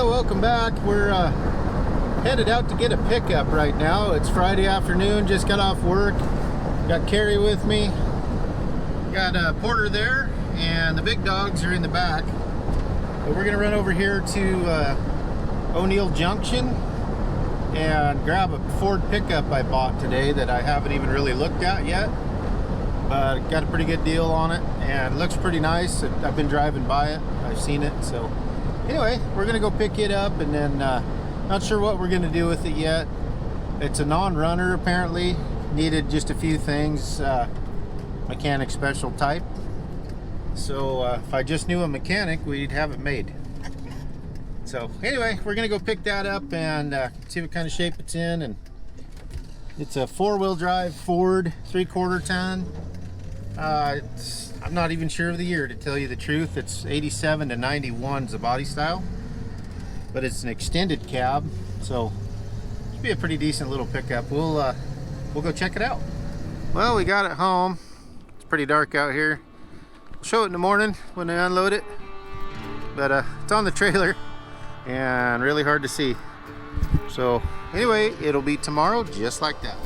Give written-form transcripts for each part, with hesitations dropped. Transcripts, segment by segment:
welcome back. We're headed out to get a pickup right now. It's Friday afternoon, just got off work. Got Carrie with me. Got Porter there, and the big dogs are in the back. But we're gonna run over here to O'Neill Junction and grab a Ford pickup I bought today that I haven't even really looked at yet. But got a pretty good deal on it, and it looks pretty nice. I've been driving by it, I've seen it. So anyway, we're gonna go pick it up, and then not sure what we're gonna do with it yet. It's a non-runner apparently. Needed just a few things, mechanic special type. So if I just knew a mechanic, we'd have it made. So anyway, we're gonna go pick that up and see what kind of shape it's in. And it's a four-wheel drive Ford 3/4 ton. I'm not even sure of the year, to tell you the truth. It's 87 to 91 is the body style, but it's an extended cab, so it should be a pretty decent little pickup. We'll go check it out. Well, we got it home. It's pretty dark out here. We'll show it in the morning when I unload it, but it's on the trailer and really hard to see. So anyway, it'll be tomorrow just like that.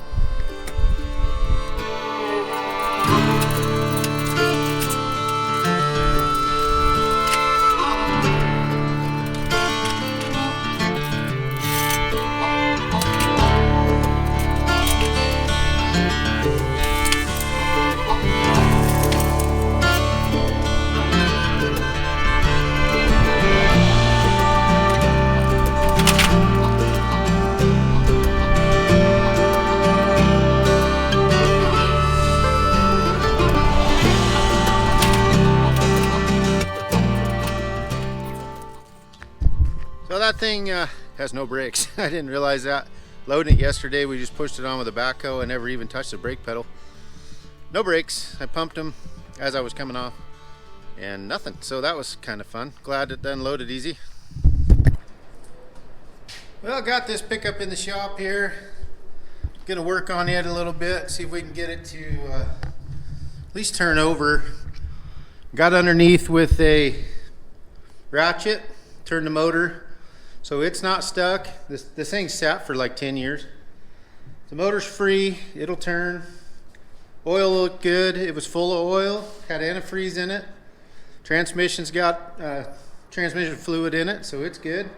So that thing has no brakes. I didn't realize that. Loading it yesterday, we just pushed it on with a backhoe and never even touched the brake pedal. No brakes. I pumped them as I was coming off and nothing. So that was kind of fun. Glad it unloaded easy. Well, got this pickup in the shop here. Gonna work on it a little bit, see if we can get it to at least turn over. Got underneath with a ratchet, turned the motor. So it's not stuck. This thing's sat for like 10 years. The motor's free, it'll turn. Oil looked good, it was full of oil, had antifreeze in it. Transmission's got transmission fluid in it, so it's good.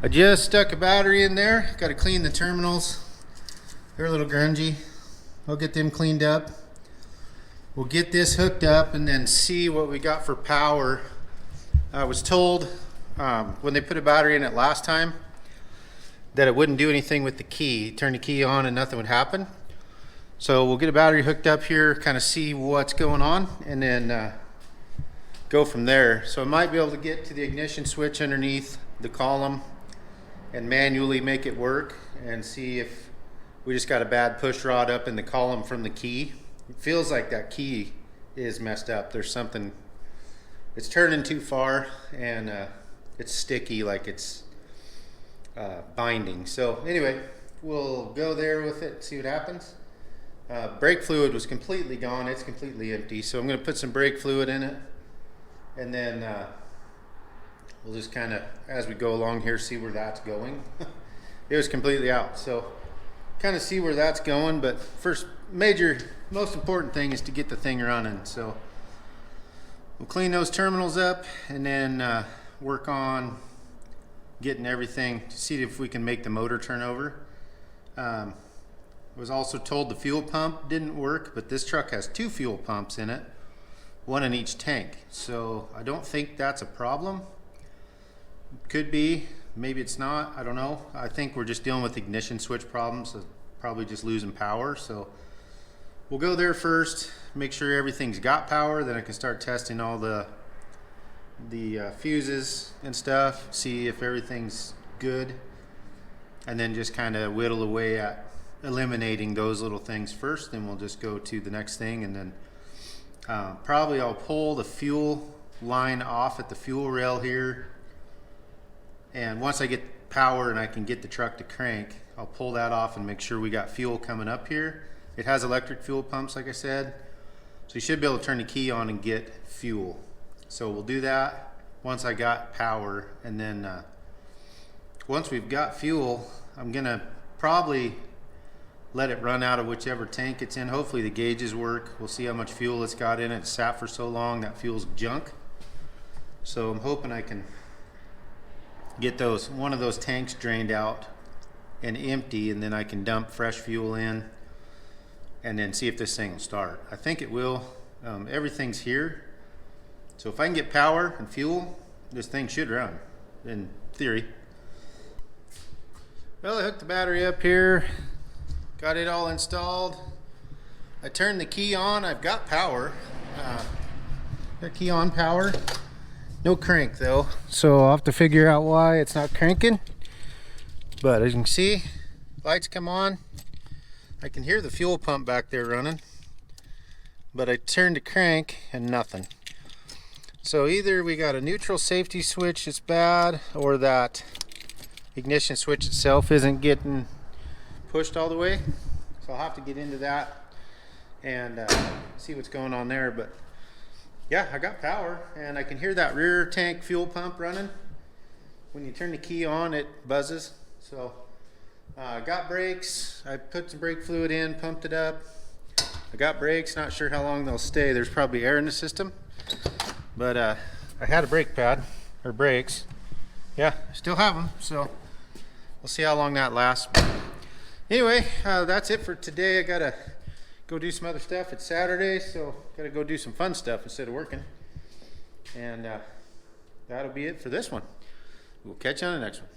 I just stuck a battery in there. Got to clean the terminals. They're a little grungy. I'll get them cleaned up. We'll get this hooked up and then see what we got for power. I was told when they put a battery in it last time that it wouldn't do anything with the key. Turn the key on and nothing would happen. So we'll get a battery hooked up here, kind of see what's going on, and then go from there. So I might be able to get to the ignition switch underneath the column and manually make it work and see if we just got a bad push rod up in the column from the key. It feels like that key is messed up. There's something, it's turning too far, and it's sticky, like it's binding. So anyway, we'll go there with it, see what happens. Brake fluid was completely gone. It's completely empty. So I'm going to put some brake fluid in it, and then we'll just kind of, as we go along here, see where that's going. It was completely out. So kind of see where that's going. But first, most important thing is to get the thing running. So we'll clean those terminals up, and then work on getting everything to see if we can make the motor turn over. I was also told the fuel pump didn't work, but this truck has 2 fuel pumps in it, one in each tank. So I don't think that's a problem. Could be, maybe it's not, I don't know. I think we're just dealing with ignition switch problems, so probably just losing power. So we'll go there first, make sure everything's got power, then I can start testing all the fuses and stuff, see if everything's good, and then just kind of whittle away at eliminating those little things first. Then we'll just go to the next thing, and then probably I'll pull the fuel line off at the fuel rail here, and once I get power and I can get the truck to crank, I'll pull that off and make sure we got fuel coming up here. It has electric fuel pumps, like I said, so you should be able to turn the key on and get fuel. So we'll do that once I got power, and then once we've got fuel, I'm gonna probably let it run out of whichever tank it's in. Hopefully the gauges work. We'll see how much fuel it's got in it. It's sat for so long, that fuel's junk. So I'm hoping I can get one of those tanks drained out and empty, and then I can dump fresh fuel in and then see if this thing will start. I think it will. Everything's here. So if I can get power and fuel, this thing should run, in theory. Well, I hooked the battery up here. Got it all installed. I turned the key on. I've got power. Got key on power. No crank though. So I'll have to figure out why it's not cranking. But as you can see, lights come on. I can hear the fuel pump back there running. But I turned the crank and nothing. So either we got a neutral safety switch that's bad, or that ignition switch itself isn't getting pushed all the way. So I'll have to get into that and see what's going on there. But yeah, I got power and I can hear that rear tank fuel pump running. When you turn the key on, it buzzes. So I got brakes. I put some brake fluid in, pumped it up. I got brakes, not sure how long they'll stay. There's probably air in the system. But I had a brake pad, or brakes. Yeah, I still have them, so we'll see how long that lasts. Anyway, that's it for today. I gotta go do some other stuff. It's Saturday, so gotta go do some fun stuff instead of working. And that'll be it for this one. We'll catch you on the next one.